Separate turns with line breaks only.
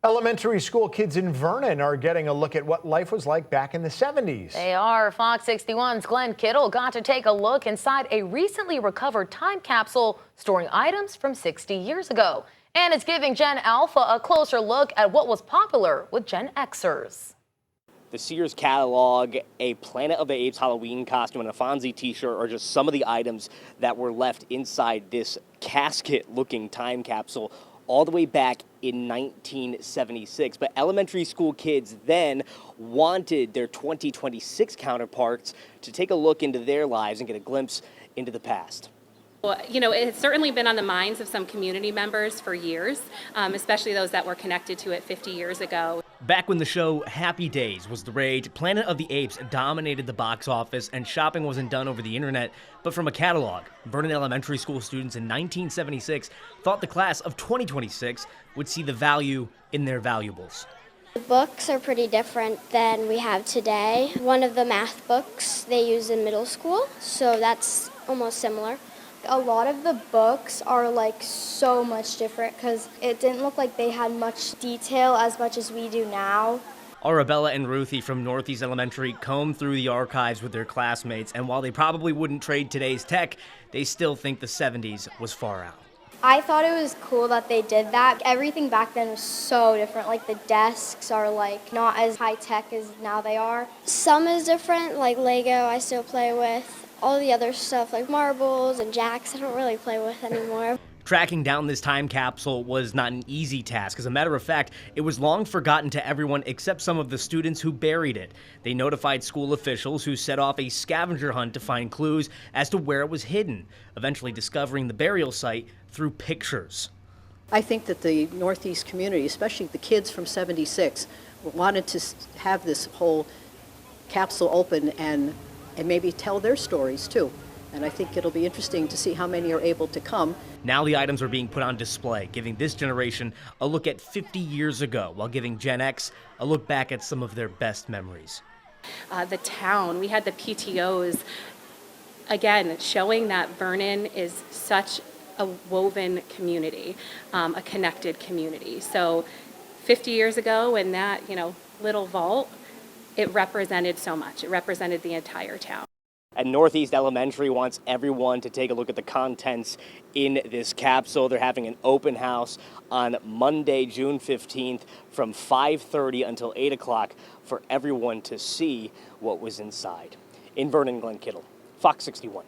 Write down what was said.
Elementary school kids in Vernon are getting a look at what life was like back in the 70s.
They are. Fox 61's Glenn Kittle got to take a look inside a recently recovered time capsule storing items from 60 years ago. And it's giving Gen Alpha a closer look at what was popular with Gen Xers.
The Sears catalog, a Planet of the Apes Halloween costume, and a Fonzie T-shirt are just some of the items that were left inside this casket-looking time capsule all the way back in 1976. But elementary school kids then wanted their 2026 counterparts to take a look into their lives and get a glimpse into the past.
Well, you know, it's certainly been on the minds of some community members for years, especially those that were connected to it 50 years ago.
Back when the show Happy Days was the rage, Planet of the Apes dominated the box office and shopping wasn't done over the internet, but from a catalog. Vernon Elementary school students in 1976 thought the class of 2026 would see the value in their valuables.
The books are pretty different than we have today. One of the math books they use in middle school, so that's almost similar.
A lot of the books are like so much different because it didn't look like they had much detail as much as we do now.
Arabella and Ruthie from Northeast Elementary combed through the archives with their classmates, and while they probably wouldn't trade today's tech, they still think the 70s was far out.
I thought it was cool that they did that. Everything back then was so different. Like the desks are like not as high tech as now they are.
Some is different, like Lego I still play with. All the other stuff like marbles and jacks I don't really play with anymore.
Tracking down this time capsule was not an easy task. As a matter of fact, it was long forgotten to everyone except some of the students who buried it. They notified school officials who set off a scavenger hunt to find clues as to where it was hidden, eventually discovering the burial site through pictures.
I think that the Northeast community, especially the kids from 76, wanted to have this whole capsule open and maybe tell their stories too. And I think it'll be interesting to see how many are able to come.
Now the items are being put on display, giving this generation a look at 50 years ago, while giving Gen X a look back at some of their best memories.
The town, we had the PTOs, again, showing that Vernon is such a woven community, a connected community. So 50 years ago in that, little vault, it represented so much. It represented the entire town.
And Northeast Elementary wants everyone to take a look at the contents in this capsule. They're having an open house on Monday, June 15th from 5:30 until 8 o'clock for everyone to see what was inside. In Vernon, Glenn Kittle, Fox 61.